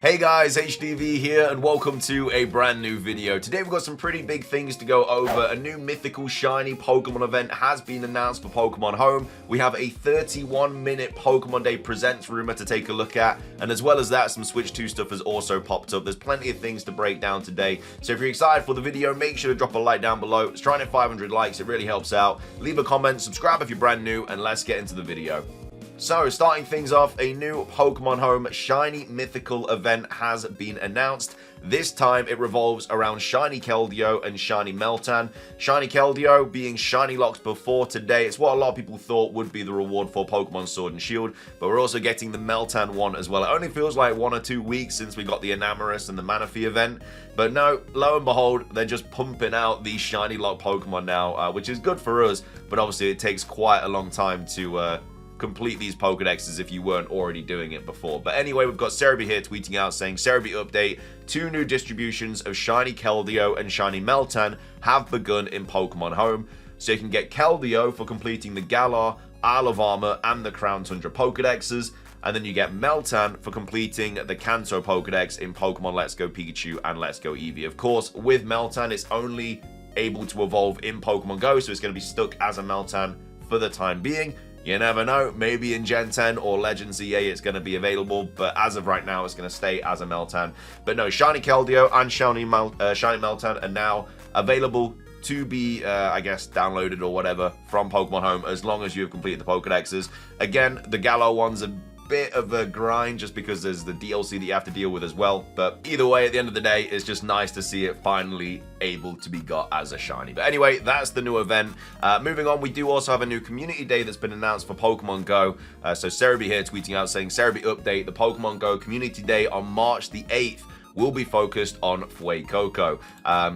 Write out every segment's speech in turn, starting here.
Hey guys, HDV here and welcome to a brand new video. Today we've got some pretty big things to go over. A new mythical shiny Pokemon event has been announced for Pokemon Home. We have a 31-minute Pokemon Day Presents rumor to take a look at. And as well as that, some Switch 2 stuff has also popped up. There's plenty of things to break down today. So if you're excited for the video, make sure to drop a like down below. It's trying to hit 500 likes, it really helps out. Leave a comment, subscribe if you're brand new, and let's get into the video. So, starting things off, a new Pokemon Home Shiny Mythical event has been announced. This time, it revolves around Shiny Keldeo and Shiny Meltan. Shiny Keldeo being Shiny Locks before today. It's what a lot of people thought would be the reward for Pokemon Sword and Shield, but we're also getting the Meltan one as well. It only feels like 1 or 2 weeks since we got the Enamorus and the Manaphy event, but no, lo and behold, they're just pumping out these Shiny Lock Pokemon now, which is good for us, but obviously it takes quite a long time to complete these Pokedexes if you weren't already doing it before. But anyway, we've got Cerebi here tweeting out saying, Cerebi update, 2 new distributions of Shiny Keldeo and Shiny Meltan have begun in Pokemon Home. So you can get Keldeo for completing the Galar, Isle of Armor, and the Crown Tundra Pokedexes. And then you get Meltan for completing the Kanto Pokedex in Pokemon Let's Go Pikachu and Let's Go Eevee. Of course, with Meltan, it's only able to evolve in Pokemon Go, so it's going to be stuck as a Meltan for the time being. You never know, maybe in Gen 10 or Legends EA it's going to be available, but as of right now it's going to stay as a Meltan. But no, Shiny Keldeo and Shiny Meltan are now available to be, I guess, downloaded or whatever from Pokemon Home as long as you have completed the Pokedexes. Again, the Galar one's a bit of a grind just because there's the DLC that you have to deal with as well, but either way, at the end of the day, it's just nice to see it finally able to be got as a shiny. But anyway, that's the new event. Moving on, we do also have a new community day that's been announced for Pokemon Go. So Cerebi here tweeting out saying, Cerebi update, the Pokemon Go community day on March the 8th will be focused on Fuecoco.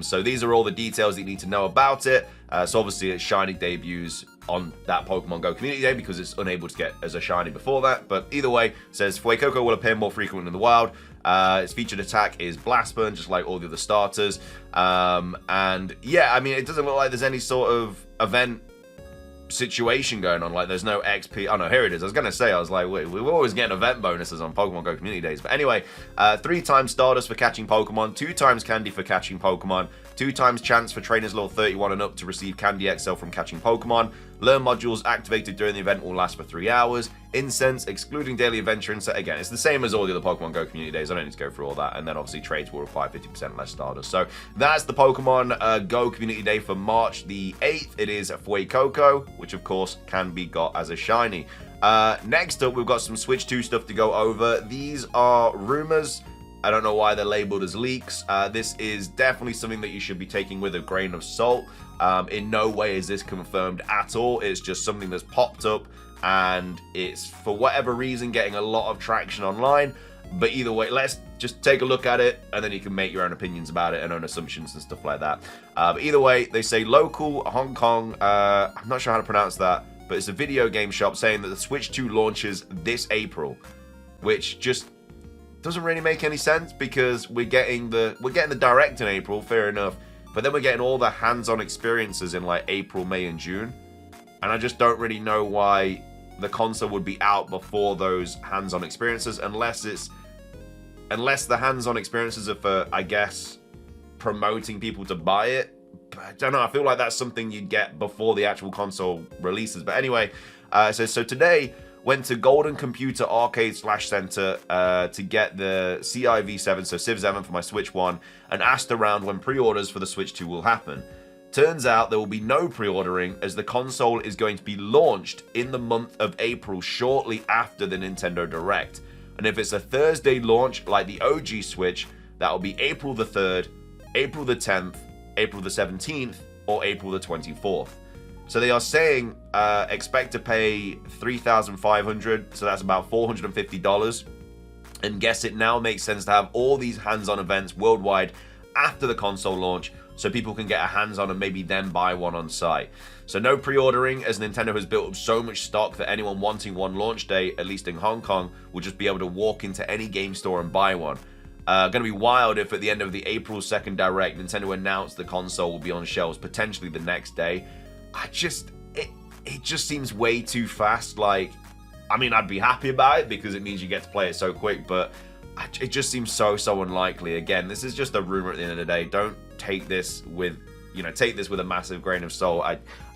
So these are all the details that you need to know about it. So obviously it's shiny debuts on that Pokemon Go Community Day because it's unable to get as a shiny before that. But either way, it says Fuecoco will appear more frequently in the wild. Its featured attack is Blast Burn, just like all the other starters. And yeah, I mean, it doesn't look like there's any sort of event situation going on. Like, there's no XP. Oh no, here it is. I was gonna say, I was like, wait, we're always getting event bonuses on Pokemon Go Community Days. But anyway, 3 times Stardust for catching Pokemon, 2 times Candy for catching Pokemon, 2 times chance for trainers level 31 and up to receive Candy XL from catching Pokemon. Learn modules activated during the event will last for 3 hours. Incense, excluding daily adventure incense. Again, it's the same as all the other Pokemon Go Community Days. I don't need to go through all that. And then obviously trades will require 50% less Stardust. So that's the Pokemon Go Community Day for March the 8th. It is Fuecoco, which of course can be got as a shiny. Next up, we've got some Switch 2 stuff to go over. These are rumors. I don't know why they're labeled as leaks. This is definitely something that you should be taking with a grain of salt. In no way is this confirmed at all. It's just something that's popped up and it's, for whatever reason, getting a lot of traction online. But either way, let's just take a look at it and then you can make your own opinions about it and own assumptions and stuff like that. But either way, they say local Hong Kong, I'm not sure how to pronounce that, but it's a video game shop saying that the Switch 2 launches this April, which just doesn't really make any sense because we're getting the Direct in April, fair enough, but then we're getting all the hands-on experiences in like April, May, and June, and I just don't really know why the console would be out before those hands-on experiences, unless the hands-on experiences are for, I guess, promoting people to buy it. But I don't know. I feel like that's something you'd get before the actual console releases. But anyway, so today went to Golden Computer Arcade / Center to get the CIV7, so Civ 7 for my Switch 1, and asked around when pre-orders for the Switch 2 will happen. Turns out there will be no pre-ordering as the console is going to be launched in the month of April shortly after the Nintendo Direct. And if it's a Thursday launch like the OG Switch, that will be April the 3rd, April the 10th, April the 17th, or April the 24th. So they are saying expect to pay $3,500, so that's about $450. And guess it now makes sense to have all these hands-on events worldwide after the console launch so people can get a hands-on and maybe then buy one on site. So no pre-ordering, as Nintendo has built up so much stock that anyone wanting one launch day, at least in Hong Kong, will just be able to walk into any game store and buy one. Gonna be wild if at the end of the April 2nd Direct, Nintendo announced the console will be on shelves potentially the next day. It just seems way too fast. Like, I mean, I'd be happy about it because it means you get to play it so quick, but it just seems so unlikely. Again, this is just a rumor at the end of the day. Don't take this with, take this with a massive grain of salt.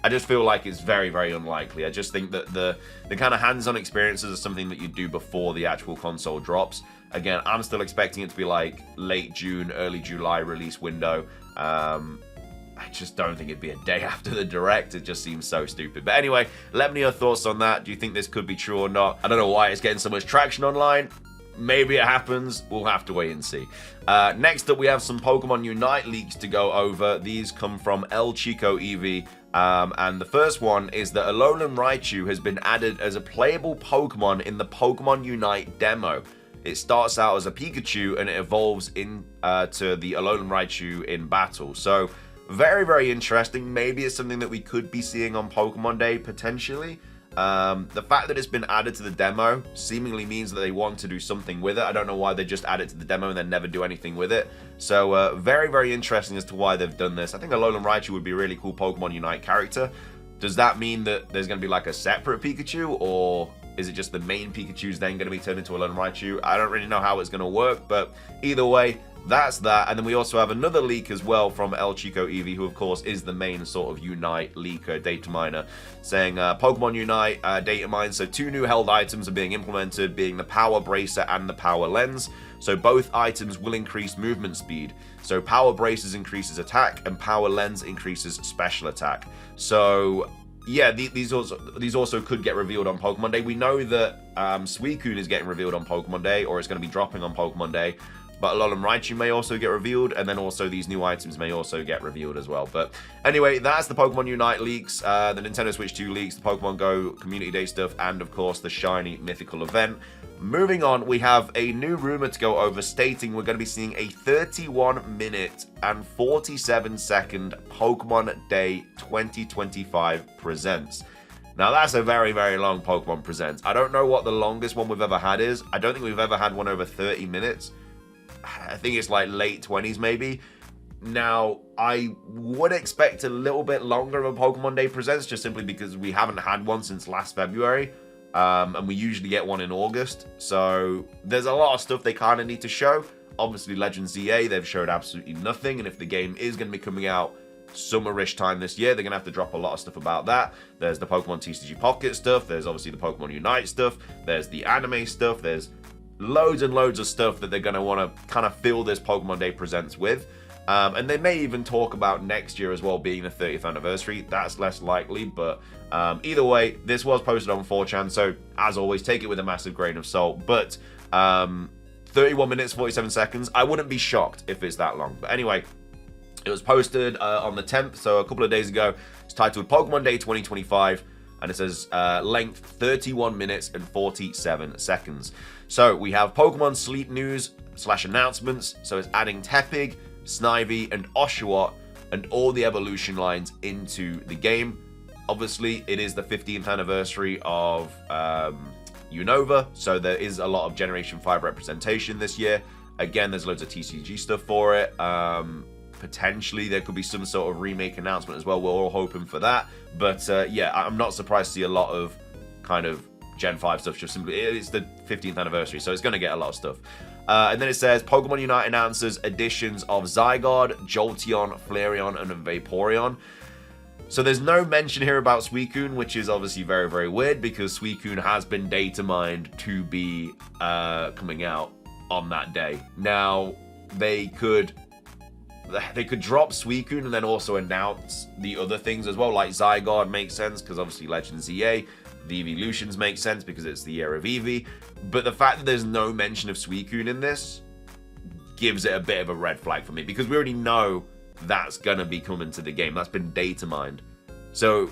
I just feel like it's very unlikely. I just think that the kind of hands-on experiences are something that you do before the actual console drops. Again, I'm still expecting it to be like late June, early July release window. I just don't think it'd be a day after the Direct. It just seems so stupid. But anyway, let me know your thoughts on that. Do you think this could be true or not? I don't know why it's getting so much traction online. Maybe it happens. We'll have to wait and see. Next up, we have some Pokemon Unite leaks to go over. These come from El Chico Eevee. And the first one is that Alolan Raichu has been added as a playable Pokemon in the Pokemon Unite demo. It starts out as a Pikachu and it evolves into the Alolan Raichu in battle. So, very interesting. Maybe it's something that we could be seeing on Pokemon Day, potentially. The fact that it's been added to the demo seemingly means that they want to do something with it. I don't know why they just add it to the demo and then never do anything with it. So, very interesting as to why they've done this. I think Alolan Raichu would be a really cool Pokemon Unite character. Does that mean that there's going to be like a separate Pikachu, or is it just the main Pikachu's then going to be turned into Alolan Raichu? I don't really know how it's going to work, but either way, that's that. And then we also have another leak as well from El Chico Eevee, who of course is the main sort of Unite leaker, data miner, saying Pokemon Unite data mine. So 2 new held items are being implemented, being the Power Bracer and the Power Lens. So both items will increase movement speed. So Power Braces increases attack and Power Lens increases special attack. So yeah, these also could get revealed on Pokemon Day. We know that Suicune is getting revealed on Pokemon Day, or it's going to be dropping on Pokemon Day. But Alolan Raichu may also get revealed, and then also these new items may also get revealed as well. But anyway, that's the Pokemon Unite leaks, the Nintendo Switch 2 leaks, the Pokemon GO Community Day stuff, and of course the shiny Mythical event. Moving on, we have a new rumor to go over stating we're going to be seeing a 31-minute and 47-second Pokemon Day 2025 Presents. Now, that's a very long Pokemon Presents. I don't know what the longest one we've ever had is. I don't think we've ever had one over 30 minutes. I think it's like late 20s maybe. Now, I would expect a little bit longer of a Pokemon Day Presents, just simply because we haven't had one since last February. And we usually get one in August. So there's a lot of stuff they kind of need to show. Obviously, Legends EA, they've showed absolutely nothing. And if the game is going to be coming out summerish time this year, they're going to have to drop a lot of stuff about that. There's the Pokemon TCG Pocket stuff. There's obviously the Pokemon Unite stuff. There's the anime stuff. There's loads and loads of stuff that they're going to want to kind of fill this Pokemon Day Presents with. And they may even talk about next year as well being the 30th anniversary. That's less likely, but either way, this was posted on 4chan, so as always, take it with a massive grain of salt. But 31 minutes, 47 seconds, I wouldn't be shocked if it's that long. But anyway, it was posted on the 10th, so a couple of days ago. It's titled Pokemon Day 2025, and it says length 31 minutes and 47 seconds. So we have Pokemon Sleep News / announcements, so it's adding Tepig, Snivy, and Oshawott, and all the evolution lines into the game. Obviously, it is the 15th anniversary of Unova, so there is a lot of Generation 5 representation this year. Again, there's loads of TCG stuff for it. Potentially, there could be some sort of remake announcement as well. We're all hoping for that. But yeah, I'm not surprised to see a lot of kind of Gen 5 stuff. Just simply, it's the 15th anniversary, so it's going to get a lot of stuff. And then it says, Pokemon Unite announces additions of Zygarde, Jolteon, Flareon, and Vaporeon. So there's no mention here about Suicune, which is obviously very weird, because Suicune has been data mined to be coming out on that day. Now, they could drop Suicune and then also announce the other things as well, like Zygarde makes sense, because obviously Legends EA. The Evolutions make sense because it's the year of Eevee. But the fact that there's no mention of Suicune in this gives it a bit of a red flag for me, because we already know that's going to be coming to the game. That's been data mined. So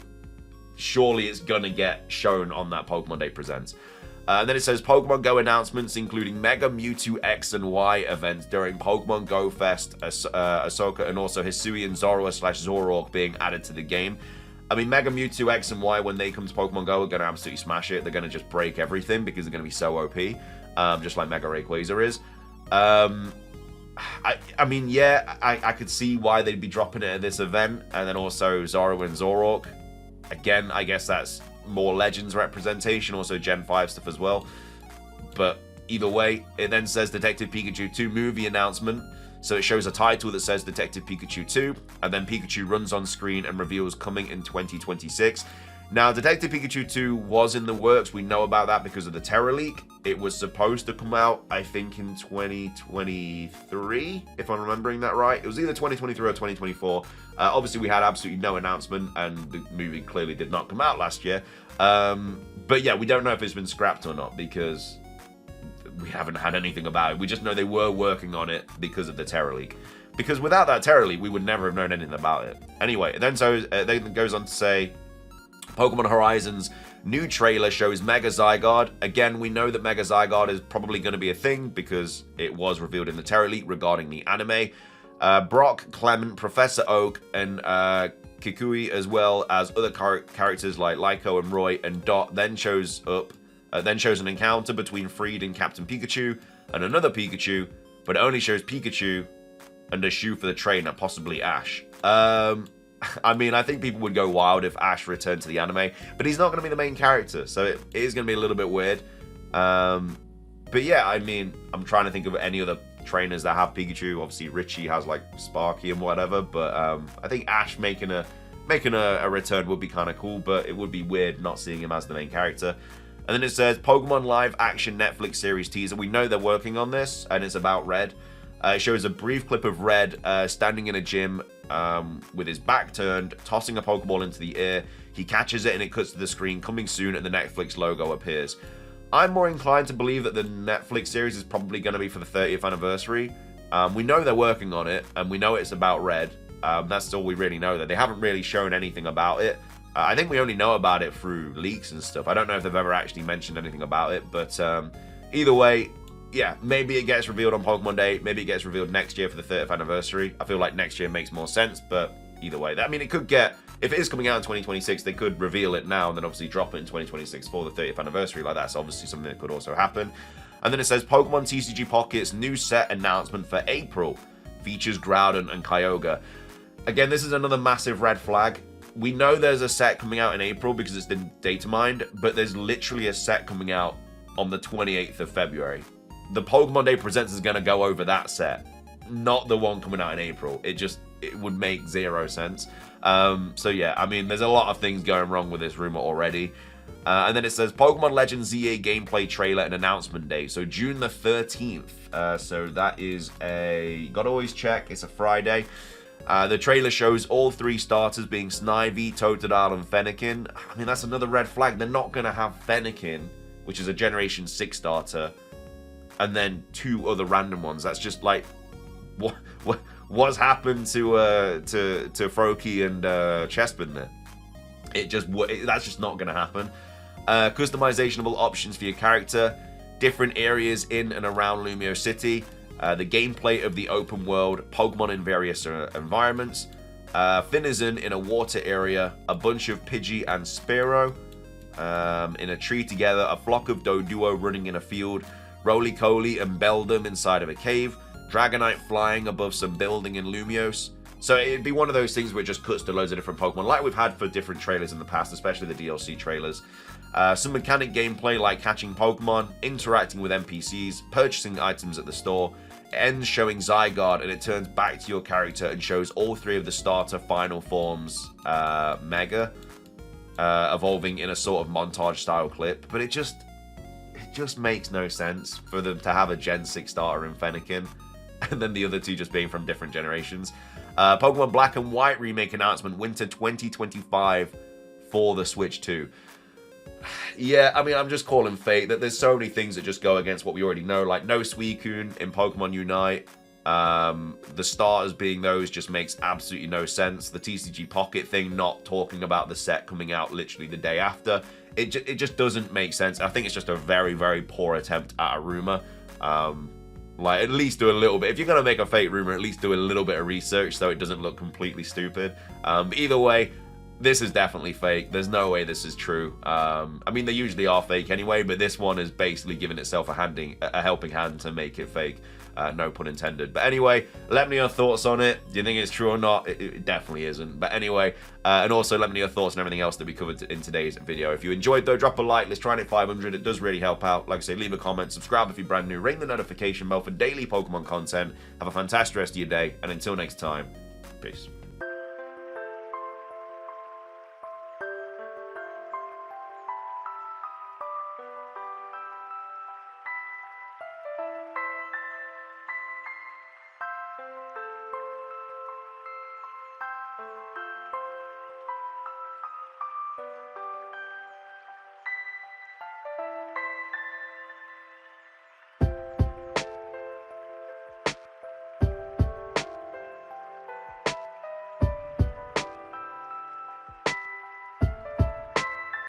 surely it's going to get shown on that Pokemon Day Presents. And then it says Pokemon Go announcements, including Mega Mewtwo X and Y events during Pokemon Go Fest, Ahsoka, and also Hisui and Zorua / Zoroark being added to the game. I mean, Mega Mewtwo X and Y, when they come to Pokemon Go, are going to absolutely smash it. They're going to just break everything because they're going to be so OP, just like Mega Rayquaza is. I mean, yeah, I could see why they'd be dropping it at this event. And then also Zorua and Zoroark. Again, I guess that's more Legends representation, also Gen 5 stuff as well. But either way, it then says Detective Pikachu 2 movie announcement. So it shows a title that says Detective Pikachu 2, and then Pikachu runs on screen and reveals coming in 2026. Now, Detective Pikachu 2 was in the works. We know about that because of the Terra leak. It was supposed to come out, I think, in 2023, if I'm remembering that right. It was either 2023 or 2024. Obviously, we had absolutely no announcement, and the movie clearly did not come out last year. But yeah, we don't know if it's been scrapped or not because we haven't had anything about it. We just know they were working on it because of the Terra leak. Because without that Terra leak, we would never have known anything about it. Anyway, then goes on to say, Pokemon Horizons new trailer shows Mega Zygarde. Again, we know that Mega Zygarde is probably going to be a thing because it was revealed in the Terra leak regarding the anime. Brock, Clement, Professor Oak, and Kikui, as well as other characters like Lyco and Roy and Dot, then shows an encounter between Freed and Captain Pikachu and another Pikachu, but it only shows Pikachu and a shoe for the trainer, possibly Ash. I mean, I think people would go wild if Ash returned to the anime, but he's not going to be the main character, so it is going to be a little bit weird. But yeah, I mean, I'm trying to think of any other trainers that have Pikachu. Obviously, Richie has like Sparky and whatever, but I think Ash making a return would be kind of cool, but it would be weird not seeing him as the main character. And then it says Pokemon live action Netflix series teaser. We know they're working on this, and it's about Red. It shows a brief clip of Red standing in a gym with his back turned, tossing a Pokeball into the air. He catches it and it cuts to the screen, coming soon, and the Netflix logo appears. I'm more inclined to believe that the Netflix series is probably going to be for the 30th anniversary. We know they're working on it, and we know it's about Red. That's all we really know. That they haven't really shown anything about it. I think we only know about it through leaks and stuff. I don't know if they've ever actually mentioned anything about it, but either way, yeah, maybe it gets revealed on Pokemon Day. Maybe it gets revealed next year for the 30th anniversary. I feel like next year makes more sense, but either way. I mean, it could get... If it is coming out in 2026, they could reveal it now and then obviously drop it in 2026 for the 30th anniversary. Like, that's obviously something that could also happen. And then it says Pokemon TCG Pockets new set announcement for April. Features Groudon and Kyogre. Again, this is another massive red flag. We know there's a set coming out in April because it's been data mined, but there's literally a set coming out on the 28th of February. The Pokemon Day Presents is going to go over that set, not the one coming out in April. It would make zero sense. So yeah, I mean, there's a lot of things going wrong with this rumor already. And then it says Pokemon Legends ZA gameplay trailer and announcement day. So June the 13th. So that is gotta always check, it's a Friday. The trailer shows all three starters being Snivy, Totodile, and Fennekin. I mean, that's another red flag. They're not gonna have Fennekin, which is a Generation 6 starter, and then two other random ones. That's just like, what's happened to Froakie and Chespin there? That's just not gonna happen. Customizable options for your character, different areas in and around Lumiose City, the gameplay of the open world, Pokemon in various environments, Finizen in a water area, a bunch of Pidgey and Spearow in a tree together, a flock of Doduo running in a field, Roly-Coly and Beldum inside of a cave, Dragonite flying above some building in Lumiose. So it'd be one of those things where it just cuts to loads of different Pokemon, like we've had for different trailers in the past, especially the DLC trailers. Some mechanic gameplay like catching Pokemon, interacting with NPCs, purchasing items at the store. It ends showing Zygarde, and it turns back to your character and shows all three of the starter final forms, Mega, evolving in a sort of montage-style clip. But it just makes no sense for them to have a Gen 6 starter in Fennekin, and then the other two just being from different generations. Pokemon Black and White remake announcement, Winter 2025 for the Switch 2. Yeah, I mean, I'm just calling fate that there's so many things that just go against what we already know, like no Suicune in Pokemon Unite. The starters being those just makes absolutely no sense. The TCG Pocket thing, not talking about the set coming out literally the day after. It just doesn't make sense. I think it's just a very, very poor attempt at a rumor. Like, at least do a little bit. If you're going to make a fake rumor, at least do a little bit of research so it doesn't look completely stupid. Either way, this is definitely fake. There's no way this is true. I mean, they usually are fake anyway, but this one is basically giving itself a helping hand to make it fake. no pun intended. But anyway, let me know your thoughts on it. Do you think it's true or not? It definitely isn't. But anyway, and also let me know your thoughts on everything else that we covered in today's video. If you enjoyed though, drop a like. Let's try and hit 500. It does really help out. Like I say, leave a comment, subscribe if you're brand new, ring the notification bell for daily Pokemon content. Have a fantastic rest of your day, and until next time, peace.